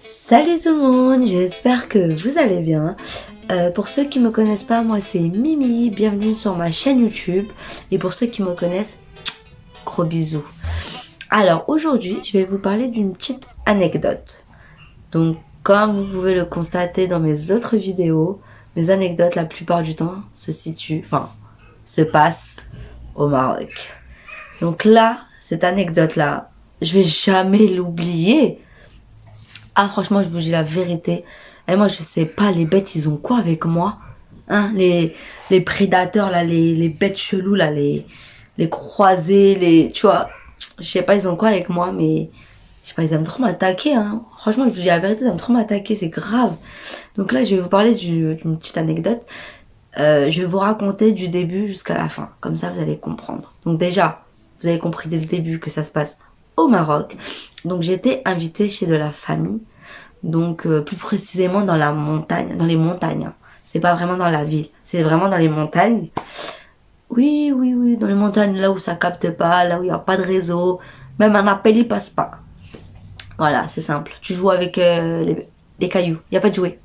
Salut tout le monde, j'espère que vous allez bien. Pour ceux qui me connaissent pas, moi c'est Mimi, bienvenue sur ma chaîne YouTube. Et pour ceux qui me connaissent, gros bisous. Alors aujourd'hui, je vais vous parler d'une petite anecdote. Donc comme vous pouvez le constater dans mes autres vidéos, mes anecdotes la plupart du temps se passent au Maroc. Donc là, cette anecdote-là, je vais jamais l'oublier. Ah franchement, je vous dis la vérité. Et moi, je sais pas, les bêtes, ils ont quoi avec moi? Hein, les prédateurs, là, les bêtes cheloues, là, les croisés, tu vois. Je sais pas, ils ont quoi avec moi, mais je sais pas, ils aiment trop m'attaquer, hein. Franchement, je vous dis la vérité, ils aiment trop m'attaquer, c'est grave. Donc là, je vais vous parler d'une petite anecdote. Je vais vous raconter du début jusqu'à la fin. Comme ça, vous allez comprendre. Donc déjà, vous avez compris dès le début que ça se passe au Maroc. Donc j'étais invitée chez de la famille. Donc plus précisément dans la montagne, dans les montagnes. C'est pas vraiment dans la ville, c'est vraiment dans les montagnes. Oui, dans les montagnes, là où ça capte pas, là où il y a pas de réseau. Même un appel, il passe pas. Voilà, c'est simple. Tu joues avec les cailloux, il y a pas de jouet.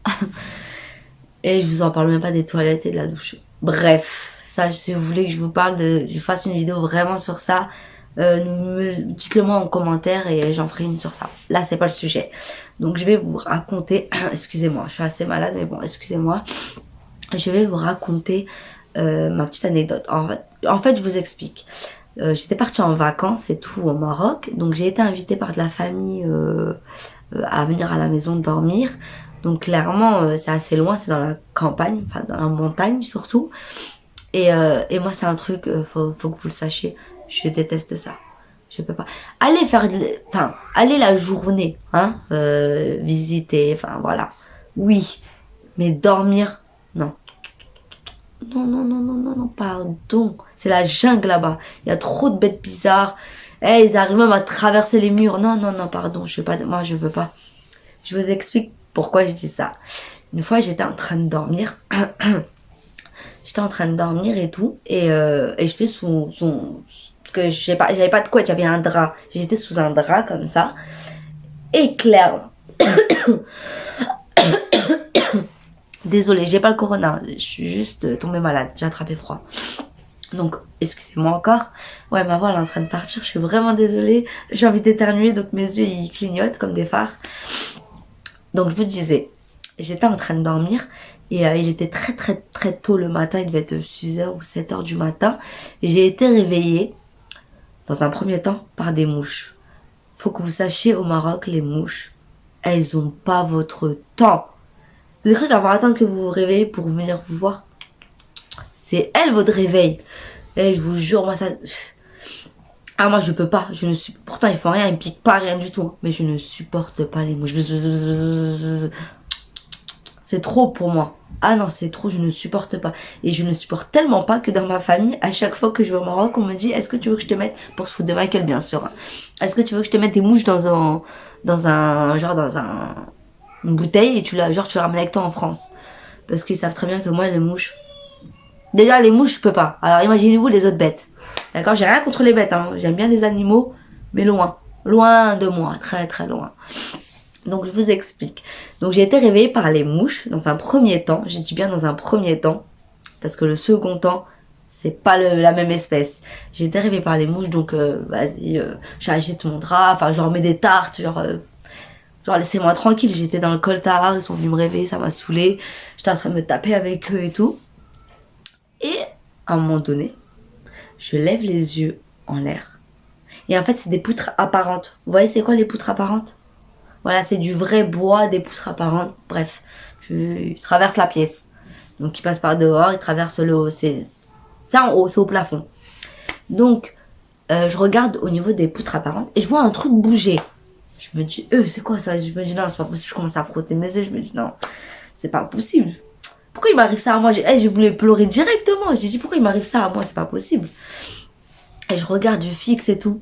Et je vous en parle même pas des toilettes et de la douche. Bref, ça, si vous voulez que je fasse une vidéo vraiment sur ça, dites-le moi en commentaire et j'en ferai une sur ça. Là, c'est pas le sujet. Donc, je vais vous raconter, excusez-moi, je suis assez malade, mais bon, excusez-moi. Je vais vous raconter ma petite anecdote. En fait, je vous explique. J'étais partie en vacances et tout au Maroc. Donc, j'ai été invitée par de la famille à venir à la maison dormir. Donc clairement, c'est assez loin, c'est dans la campagne, enfin dans la montagne surtout. Et moi, c'est un truc, faut que vous le sachiez, je déteste ça. Je peux pas. Allez la journée, hein, visiter, enfin voilà. Oui, mais dormir, non. Non, pardon. C'est la jungle là-bas. Il y a trop de bêtes bizarres. Ils arrivent même à traverser les murs. Non, pardon, moi je veux pas. Je vous explique pourquoi je dis ça. Une fois, j'étais en train de dormir. J'étais en train de dormir et tout. Et j'étais parce que j'avais pas de couette, j'avais un drap. J'étais sous un drap comme ça. Et clairement. Désolée, j'ai pas le corona. Je suis juste tombée malade. J'ai attrapé froid. Donc, excusez-moi encore. Ouais, ma voix elle est en train de partir. Je suis vraiment désolée. J'ai envie d'éternuer, donc mes yeux ils clignotent comme des phares. Donc je vous disais, j'étais en train de dormir et il était très tôt le matin, il devait être 6h ou 7h du matin. Et j'ai été réveillée dans un premier temps par des mouches. Faut que vous sachiez, au Maroc, les mouches, elles ont pas votre temps. Vous avez cru qu'elle va attendre que vous vous réveillez pour venir vous voir? C'est elle votre réveil. Et je vous jure, moi ça... Ah moi je peux pas, pourtant ils font rien, ils me piquent pas, rien du tout, hein. Mais je ne supporte pas les mouches. C'est trop pour moi. Ah non, c'est trop, je ne supporte pas. Et je ne supporte tellement pas que dans ma famille, à chaque fois que je vais au Maroc, on me dit, est-ce que tu veux que je te mette, pour se foutre de ma gueule bien sûr, hein. Est-ce que tu veux que je te mette des mouches dans une bouteille et tu la ramènes avec toi en France? Parce qu'ils savent très bien que moi les mouches, déjà les mouches je peux pas. Alors imaginez-vous les autres bêtes. D'accord, j'ai rien contre les bêtes, hein. J'aime bien les animaux, mais loin. Loin de moi, très loin. Donc je vous explique. Donc j'ai été réveillée par les mouches dans un premier temps. J'ai dit bien dans un premier temps, parce que le second temps, c'est pas la même espèce. J'ai été réveillée par les mouches, donc vas-y, j'agite mon drap, enfin je leur mets des tartes, genre laissez-moi tranquille. J'étais dans le coltard, ils sont venus me réveiller, ça m'a saoulée. J'étais en train de me taper avec eux et tout. Et à un moment donné, je lève les yeux en l'air. Et en fait, c'est des poutres apparentes. Vous voyez, c'est quoi les poutres apparentes? Voilà, c'est du vrai bois, des poutres apparentes. Bref, tu traverses la pièce. Donc, il passe par dehors, il traverse le haut. C'est en haut, c'est au plafond. Donc, je regarde au niveau des poutres apparentes et je vois un truc bouger. Je me dis, c'est quoi ça? Je me dis, non, c'est pas possible. Je commence à frotter mes yeux. Je me dis, non, c'est pas possible. Pourquoi il m'arrive ça à moi? Je voulais pleurer directement. J'ai dit, pourquoi il m'arrive ça à moi? C'est pas possible. Et je regarde, je fixe et tout.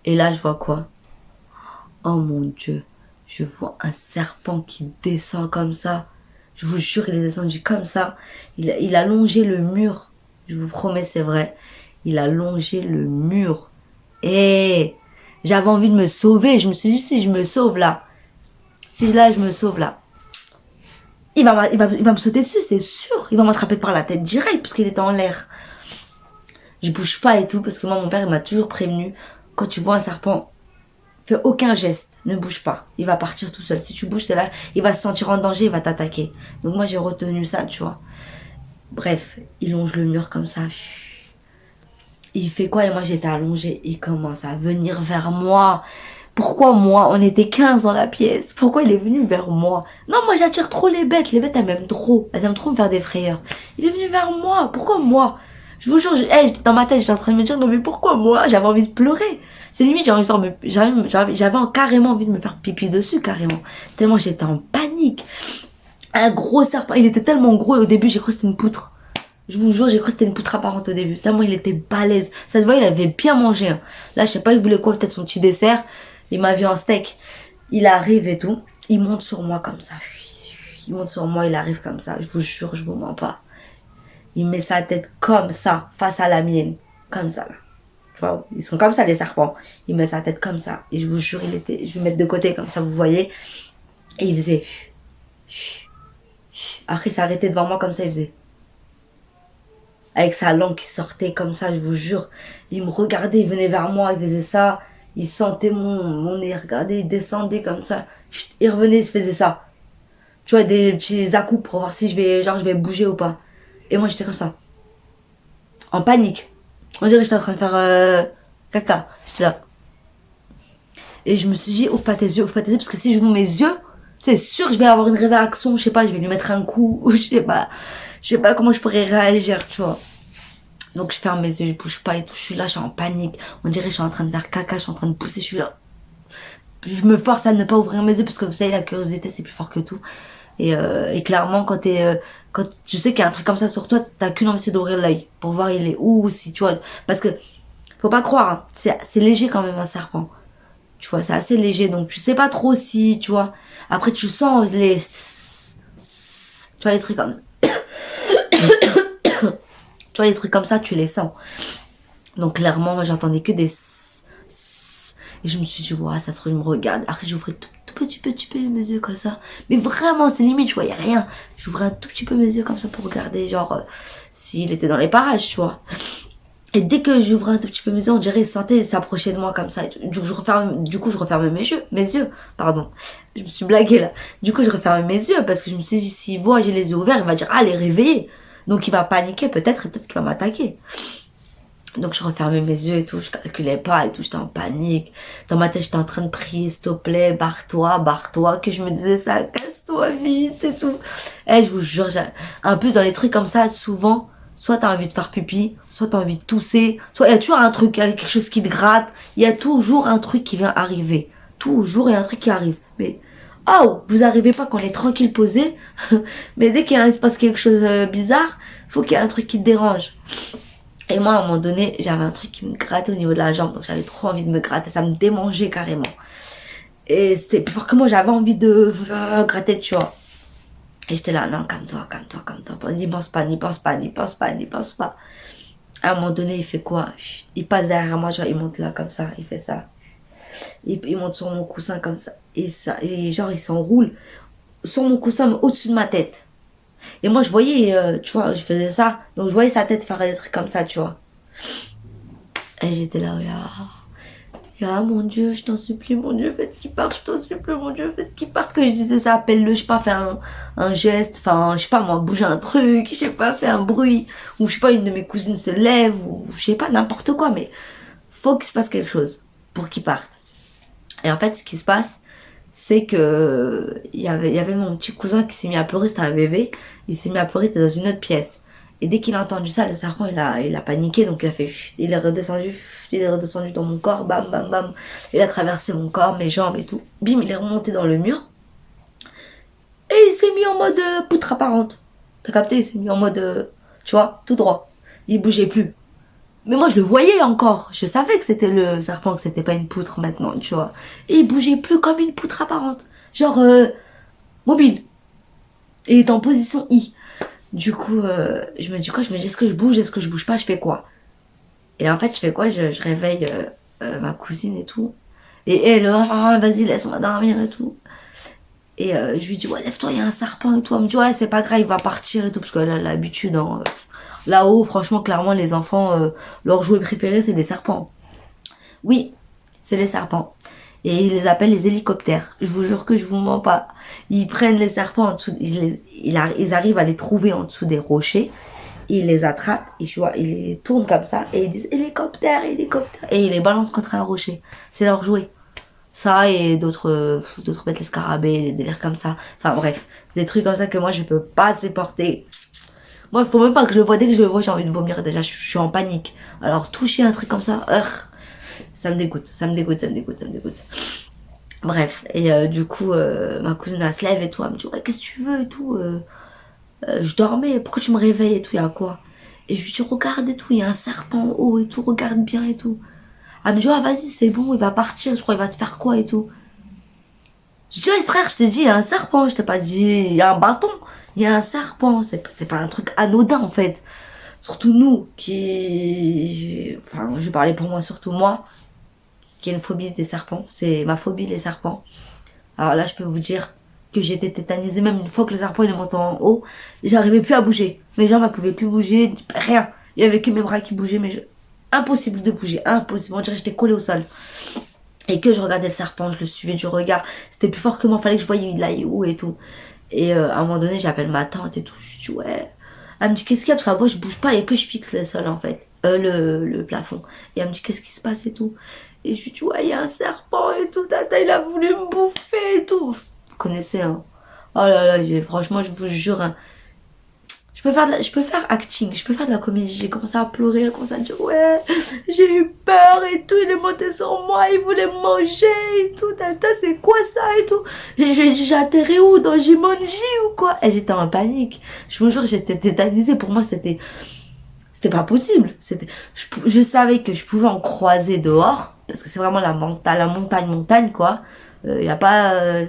Et là, je vois quoi? Oh mon Dieu. Je vois un serpent qui descend comme ça. Je vous jure, il est descendu comme ça. Il a longé le mur. Je vous promets, c'est vrai. Il a longé le mur Et j'avais envie de me sauver. Je me suis dit, si je me sauve là, si là je me sauve là, il va me sauter dessus, c'est sûr. Il va m'attraper par la tête direct parce qu'il était en l'air. Je bouge pas et tout parce que moi, mon père, il m'a toujours prévenu. Quand tu vois un serpent, fais aucun geste, ne bouge pas. Il va partir tout seul. Si tu bouges, c'est là, il va se sentir en danger, il va t'attaquer. Donc moi, j'ai retenu ça, tu vois. Bref, il longe le mur comme ça. Il fait quoi? Et moi, j'étais allongée. Il commence à venir vers moi. Pourquoi moi? On était 15 dans la pièce. Pourquoi il est venu vers moi? Non, moi, j'attire trop les bêtes. Les bêtes, elles m'aiment trop. Elles aiment trop me faire des frayeurs. Il est venu vers moi. Pourquoi moi? Je vous jure, dans ma tête, j'étais en train de me dire, non, mais pourquoi moi? J'avais envie de pleurer. C'est limite, j'avais carrément envie de me faire pipi dessus, carrément. Tellement j'étais en panique. Un gros serpent. Il était tellement gros, et au début, j'ai cru que c'était une poutre. Je vous jure, j'ai cru que c'était une poutre apparente au début. Tellement il était balèze. Ça se voit, il avait bien mangé. Hein. Là, je sais pas, il voulait quoi, peut-être son petit dessert. Il m'a vu en steak. Il arrive et tout. Il monte sur moi comme ça. Il monte sur moi, il arrive comme ça. Je vous jure, je vous mens pas. Il met sa tête comme ça, face à la mienne. Comme ça, là. Tu vois, ils sont comme ça, les serpents. Il met sa tête comme ça. Et je vous jure, je vais le mettre de côté, comme ça, vous voyez. Et il faisait. Après, il s'est arrêté devant moi, comme ça, il faisait. Avec sa langue qui sortait comme ça, je vous jure. Il me regardait, il venait vers moi, il faisait ça. Il sentait mon nez, regardait, il descendait comme ça. Il revenait, il se faisait ça. Tu vois, des petits à-coups pour voir si je vais bouger ou pas. Et moi, j'étais comme ça. En panique. On dirait que j'étais en train de faire caca. J'étais là. Et je me suis dit, ouvre pas tes yeux, parce que si je m'ouvre mes yeux, c'est sûr que je vais avoir une réaction, je sais pas, je vais lui mettre un coup, ou je sais pas comment je pourrais réagir, tu vois. Donc je ferme mes yeux, je bouge pas et tout, je suis là, je suis en panique. On dirait que je suis en train de faire caca, je suis en train de pousser, je suis là. Je me force à ne pas ouvrir mes yeux parce que vous savez, la curiosité c'est plus fort que tout. Et clairement, quand tu sais qu'il y a un truc comme ça sur toi, t'as qu'une envie, c'est d'ouvrir l'œil pour voir il est où, si tu vois. Parce que faut pas croire, hein, c'est léger quand même un serpent. Tu vois, c'est assez léger, donc tu sais pas trop si, tu vois. Après tu sens tu vois les trucs comme tu vois les trucs comme ça, tu les sens. Donc clairement, moi j'entendais que des et je me suis dit, ouais, ça se trouve, il me regarde. Après, j'ouvrais tout petit peu mes yeux comme ça. Mais vraiment, c'est limite, je voyais rien. J'ouvrais un tout petit peu mes yeux comme ça pour regarder, genre, s'il était dans les parages, tu vois. Et dès que j'ouvrais un tout petit peu mes yeux, on dirait, il sentait s'approcher de moi comme ça. Du coup, je refermais mes yeux, pardon. Je me suis blaguée là. Du coup, je refermais mes yeux parce que je me suis dit, s'il voit, j'ai les yeux ouverts, il va dire, ah, elle est réveillée. Donc, il va paniquer peut-être et peut-être qu'il va m'attaquer. Donc je refermais mes yeux et tout, je calculais pas et tout, j'étais en panique. Dans ma tête, j'étais en train de prier, s'il te plaît, barre-toi, que je me disais ça, casse-toi vite et tout. Et je vous jure, en plus dans les trucs comme ça, souvent, soit t'as envie de faire pipi, soit t'as envie de tousser, soit il y a toujours un truc, il y a quelque chose qui te gratte, il y a toujours un truc qui vient arriver. Toujours il y a un truc qui arrive. Mais, oh, vous arrivez pas quand on est tranquille posé, mais dès qu'il se passe quelque chose bizarre, faut qu'il y ait un truc qui te dérange. Et moi, à un moment donné, j'avais un truc qui me grattait au niveau de la jambe. Donc, j'avais trop envie de me gratter. Ça me démangeait carrément. Et c'était plus fort que moi. J'avais envie de gratter, tu vois. Et j'étais là, non, calme-toi. N'y pense pas. À un moment donné, il fait quoi? Il passe derrière moi, genre, il monte là, comme ça. Il fait ça. Il monte sur mon coussin, comme ça. Et genre, il s'enroule sur mon coussin, mais au-dessus de ma tête. Et moi, je voyais, tu vois, je faisais ça. Donc, je voyais sa tête faire des trucs comme ça, tu vois. Et j'étais là, mon Dieu, je t'en supplie, mon Dieu, faites qu'il parte, je t'en supplie, mon Dieu, faites qu'il parte. Que je disais ça, appelle-le, je sais pas, fais un geste, enfin, je sais pas, moi, bouger un truc, je sais pas, fais un bruit. Ou je sais pas, une de mes cousines se lève, ou je sais pas, n'importe quoi, mais faut qu'il se passe quelque chose pour qu'il parte. Et en fait, ce qui se passe, c'est que il y avait mon petit cousin qui s'est mis à pleurer, c'était un bébé, il s'est mis à pleurer, il était dans une autre pièce. Et dès qu'il a entendu ça, le serpent, il a paniqué, donc il est redescendu dans mon corps, bam, bam, bam. Il a traversé mon corps, mes jambes et tout. Bim, il est remonté dans le mur. Et il s'est mis en mode poutre apparente. T'as capté? Il s'est mis en mode, tu vois, tout droit. Il bougeait plus. Mais moi, je le voyais encore. Je savais que c'était le serpent, que c'était pas une poutre maintenant, tu vois. Et il bougeait plus comme une poutre apparente. Genre, mobile. Et il est en position I. Du coup, je me dis, est-ce que je bouge pas, je fais quoi? Et en fait, je fais quoi? Je réveille ma cousine et tout. Et elle, ah, vas-y, laisse-moi dormir et tout. Et je lui dis, ouais, lève-toi, il y a un serpent et tout. Elle me dit, ouais, c'est pas grave, il va partir et tout, parce qu'elle a l'habitude. Hein. Là-haut, franchement, clairement, les enfants, leur jouet préféré, c'est des serpents. Oui, c'est les serpents. Et ils les appellent les hélicoptères. Je vous jure que je vous mens pas. Ils prennent les serpents en dessous, ils arrivent à les trouver en dessous des rochers. Ils les attrapent, ils les tournent comme ça, et ils disent hélicoptère, hélicoptère. Et ils les balancent contre un rocher. C'est leur jouet. Ça et d'autres bêtes, les scarabées, les délires comme ça. Enfin bref, des trucs comme ça que moi je peux pas supporter. Moi, il faut même pas que je le vois. Dès que je le vois, j'ai envie de vomir. Déjà, je suis en panique. Alors, toucher un truc comme ça, ça me dégoûte, ça me dégoûte, ça me dégoûte, ça me dégoûte. Bref, et du coup, ma cousine, elle se lève et tout. Elle me dit, ouais, qu'est-ce que tu veux et tout. Je dormais, pourquoi tu me réveilles et tout, il y a quoi? Et je lui dis, regarde et tout, il y a un serpent en haut et tout, regarde bien et tout. Elle me dit, ah, vas-y, c'est bon, il va partir, je crois, il va te faire quoi et tout. Je dis, ouais, frère, je t'ai dit, il y a un serpent, je t'ai pas dit, il y a un bâton. Il y a un serpent, c'est pas un truc anodin en fait. Surtout nous qui... Enfin, je parlais pour moi, surtout moi, qui ai une phobie des serpents. C'est ma phobie, les serpents. Alors là, je peux vous dire que j'ai été tétanisée. Même une fois que le serpent il est monté en haut, j'arrivais plus à bouger. Mes jambes, elles pouvaient plus bouger, rien. Il y avait que mes bras qui bougeaient, mais impossible de bouger, impossible. On dirait que j'étais collée au sol. Et que je regardais le serpent, je le suivais du regard. C'était plus fort que moi, fallait que je voyais il aille où et tout. Et à un moment donné, j'appelle ma tante et tout. Je dis ouais. Elle me dit qu'est-ce qu'il y a? Parce qu'à moi, je bouge pas et que je fixe le sol en fait. Le plafond. Et elle me dit qu'est-ce qui se passe et tout. Et je lui dis ouais, il y a un serpent et tout. Tata, il a voulu me bouffer et tout. Vous connaissez, hein. Oh là là, franchement, je vous jure, hein. Je peux faire acting, je peux faire de la comédie. J'ai commencé à pleurer, j'ai commencé à dire ouais, j'ai eu peur et tout, il est monté sur moi, il voulait me manger et tout, tata, c'est quoi ça et tout. J'ai atterri où, dans Jumanji ou quoi? Et j'étais en panique. Je vous jure, j'étais tétanisée. Pour moi, c'était pas possible. Je savais que je pouvais en croiser dehors, parce que c'est vraiment la montagne, quoi. Y a pas,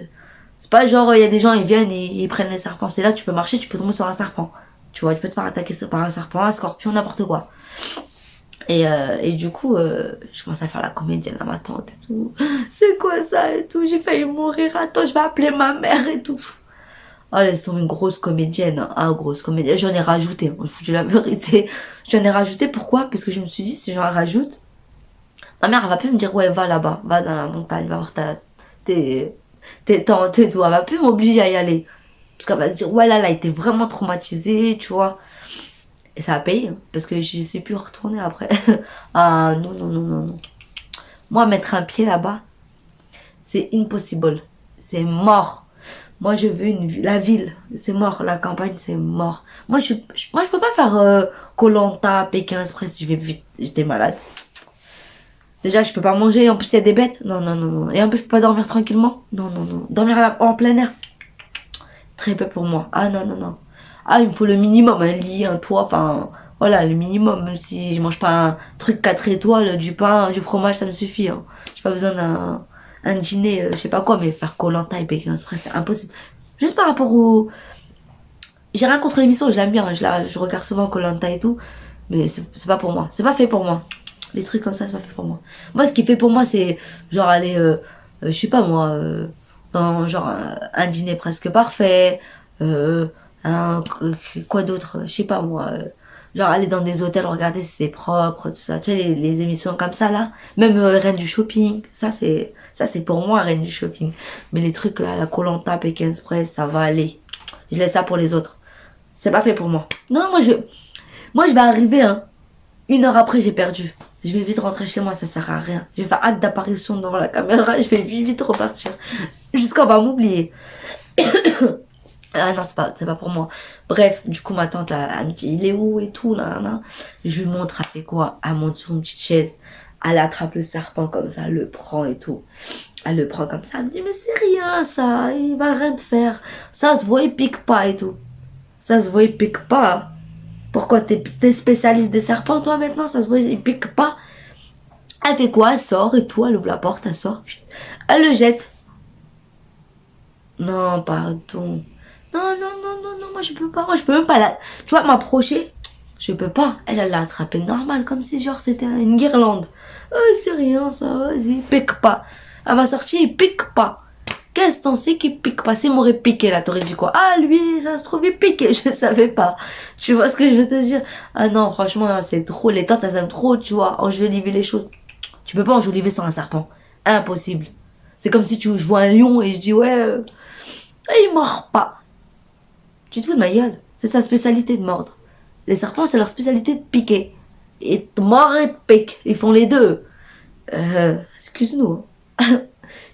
c'est pas genre, il y a des gens, ils viennent et ils prennent les serpents. C'est là, tu peux marcher, tu peux tomber sur un serpent. Tu vois, tu peux te faire attaquer par un serpent, un scorpion, n'importe quoi. Et du coup, je commence à faire la comédienne à ma tante et tout. C'est quoi ça et tout? J'ai failli mourir. Attends, je vais appeler ma mère et tout. Oh, elles sont une grosse comédienne. Hein. Ah, grosse comédienne. J'en ai rajouté. Hein. Je vous dis la vérité. J'en ai rajouté. Pourquoi? Parce que je me suis dit, si j'en rajoute, ma mère, elle va plus me dire, ouais, va là-bas. Va dans la montagne. Va voir tes tantes et tout. Elle va plus m'obliger à y aller. Parce qu'elle va se dire, ouais, là, elle a été vraiment traumatisée, tu vois. Et ça a payé, hein, parce que je sais plus retourner après. Ah, non, non, non, non, non. Moi, mettre un pied là-bas, c'est impossible. C'est mort. Moi, je veux la ville, c'est mort. La campagne, c'est mort. Moi, je peux pas faire koh Pékin Express, je vais vite, j'étais malade. Déjà, je peux pas manger, en plus, il y a des bêtes. Non, non, non, non. Et en plus, je peux pas dormir tranquillement. Non, non, non. Dormir en plein air, très peu pour moi. Ah, non, non, non. Ah, il me faut le minimum, un lit, un toit, enfin, voilà, le minimum. Même si je mange pas un truc 4 étoiles, du pain, du fromage, ça me suffit. Hein. J'ai pas besoin un dîner, je sais pas quoi, mais faire koh et Pékin Express, c'est impossible. Juste par rapport au... J'ai rien contre l'émission, je l'aime bien, je regarde souvent koh et tout, mais c'est pas pour moi. C'est pas fait pour moi. Les trucs comme ça, c'est pas fait pour moi. Moi, ce qui est fait pour moi, c'est genre aller, je sais pas moi, dans genre un dîner presque parfait, quoi d'autre, je sais pas moi, genre aller dans des hôtels, regarder si c'est propre, tout ça, tu sais, les émissions comme ça là, même Reine du shopping, ça c'est pour moi, Reine du shopping. Mais les trucs là, la koh Pékin Express, ça va aller. Je laisse ça pour les autres. C'est pas fait pour moi. Non, moi je vais arriver, hein. 1 heure après, j'ai perdu. Je vais vite rentrer chez moi, ça sert à rien. Je vais faire acte d'apparition devant la caméra, je vais vite repartir. Jusqu'à on va m'oublier. Ah non, c'est pas pour moi. Bref, du coup, ma tante, elle me dit, il est où et tout, là, là. Je lui montre, elle fait quoi? Elle monte sur une petite chaise. Elle attrape le serpent comme ça, elle le prend et tout. Elle le prend comme ça, elle me dit, mais c'est rien, ça, il va rien te faire. Ça se voit, il pique pas et tout. Ça se voit, il pique pas. Pourquoi t'es spécialiste des serpents, toi, maintenant? Ça se voit, il pique pas. Elle fait quoi? Elle sort et tout, elle ouvre la porte, elle sort. Elle le jette. Non, pardon. Non, non, non, non, non, moi je peux pas même pas là. Tu vois, m'approcher. Je peux pas. Elle l'a attrapé normal, comme si genre c'était une guirlande. C'est rien ça, vas-y, pique pas. Elle m'a sorti, il pique pas. Qu'est-ce t'en sais qu'il pique pas? S'il m'aurait piqué là, t'aurais dit quoi? Ah lui, ça se trouve, il piquait, je savais pas. Tu vois ce que je veux te dire? Ah non, franchement, là, c'est trop. Les tantes, elles aiment trop, tu vois, enjoliver les choses. Tu peux pas enjoliver sur un serpent. Impossible. C'est comme si je vois un lion et je dis ouais, il mord pas. Tu te fous de ma gueule? C'est sa spécialité de mordre. Les serpents, c'est leur spécialité de piquer. Et de mordre et de pique. Ils font les deux. Excuse-nous.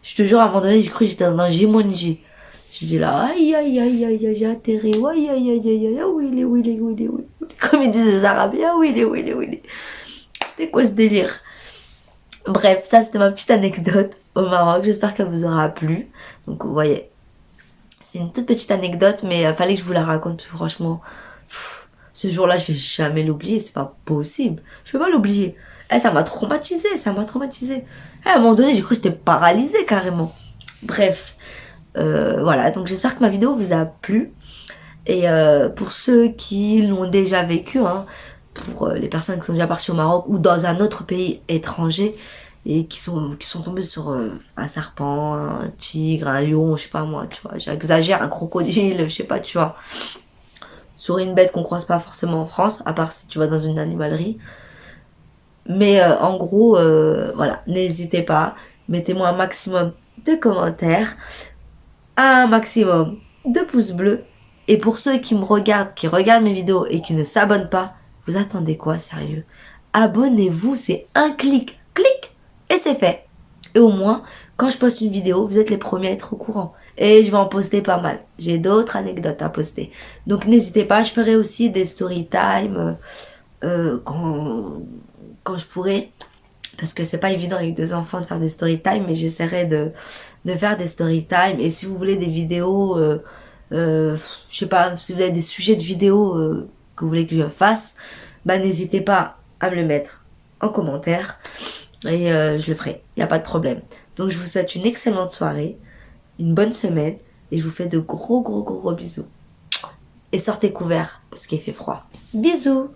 Je te jure, à un moment donné, j'ai cru que j'étais dans un Jumanji. Je dis là, aïe, aïe, aïe, aïe, aïe, j'ai atterri. Aïe, aïe, aïe, aïe, aïe, oui, il est, oui, il est, oui, il est, oui. Comme ils disent les Arabes, ah oui, il est, oui, il est, oui, il est. C'était quoi ce délire? Bref, ça c'était ma petite anecdote au Maroc. J'espère qu'elle vous aura plu. Donc, vous voyez, c'est une toute petite anecdote, mais fallait que je vous la raconte parce que franchement, ce jour-là, je vais jamais l'oublier. C'est pas possible. Je peux pas l'oublier. Ça m'a traumatisé, ça m'a traumatisé. À un moment donné, j'ai cru que j'étais paralysée carrément. Bref, voilà. Donc j'espère que ma vidéo vous a plu. Et pour ceux qui l'ont déjà vécu, hein, pour les personnes qui sont déjà parties au Maroc ou dans un autre pays étranger et qui sont tombés sur un serpent, un tigre, un lion, je sais pas moi, tu vois, j'exagère, un crocodile, je sais pas, tu vois, sur une bête qu'on croise pas forcément en France, à part si tu vas dans une animalerie. Mais en gros, voilà, n'hésitez pas, mettez-moi un maximum de commentaires, un maximum de pouces bleus. Et pour ceux qui me regardent, qui regardent mes vidéos et qui ne s'abonnent pas, vous attendez quoi, sérieux? Abonnez-vous, c'est un clic, clic, et c'est fait. Et au moins, quand je poste une vidéo, vous êtes les premiers à être au courant. Et je vais en poster pas mal. J'ai d'autres anecdotes à poster. Donc n'hésitez pas, je ferai aussi des story time quand je pourrai. Parce que c'est pas évident avec deux enfants de faire des story time, mais j'essaierai de faire des story time. Et si vous voulez des vidéos, je sais pas, si vous avez des sujets de vidéos que vous voulez que je fasse, bah n'hésitez pas à me le mettre en commentaire et je le ferai, il n'y a pas de problème. Donc je vous souhaite une excellente soirée, une bonne semaine et je vous fais de gros gros gros gros bisous. Et sortez couverts parce qu'il fait froid. Bisous.